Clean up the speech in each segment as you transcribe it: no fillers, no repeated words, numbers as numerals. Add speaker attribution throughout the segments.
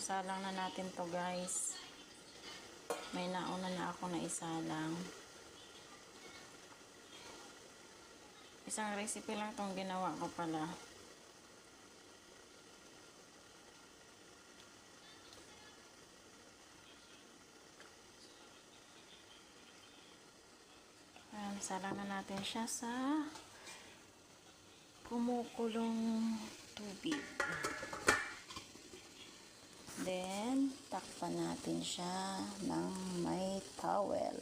Speaker 1: isasalang na natin to guys. May nauna na ako na isalang. Isang recipe lang tong ginawa ko pala. Ayan, salang na natin siya sa kumukulong tubig. Then, takpan natin siya ng may towel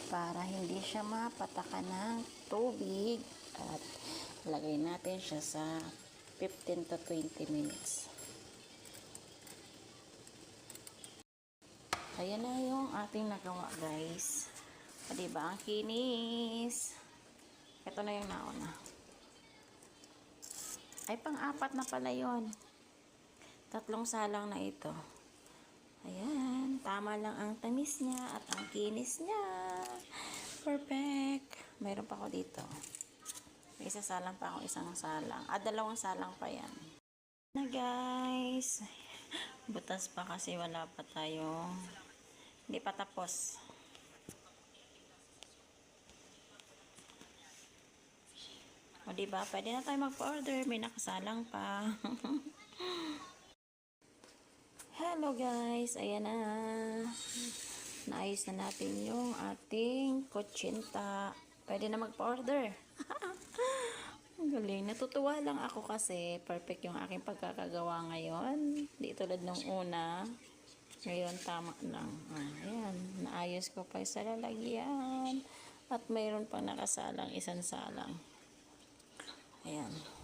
Speaker 1: para hindi siya mapatakan ng tubig at lagay natin siya sa 15 to 20 minutes. Ayan na yung ating nagawa guys. O, diba? Ang kinis. Ito na yung nauna. Ay, pang-apat na pala yun. 3 salang na ito. Ayan. Tama lang ang tamis niya at ang kinis niya. Perfect. Mayroon pa ako dito. May isa salang pa ako, isang salang. 2 salang pa yan. Na guys. Butas pa kasi wala pa tayo. Hindi pa tapos. O diba, pwede na tayo mag-order. May nakasalang pa. Hello guys, ayan na. Naayos na natin yung ating kutsinta. Pwede na mag-order. Ang galing. Natutuwa lang ako kasi perfect yung aking pagkakagawa ngayon. Di tulad nung una. Ngayon tama lang. Ayan, naayos ko pa sa lalagyan. At mayroon pang nakasalang, isang salang. Ayan.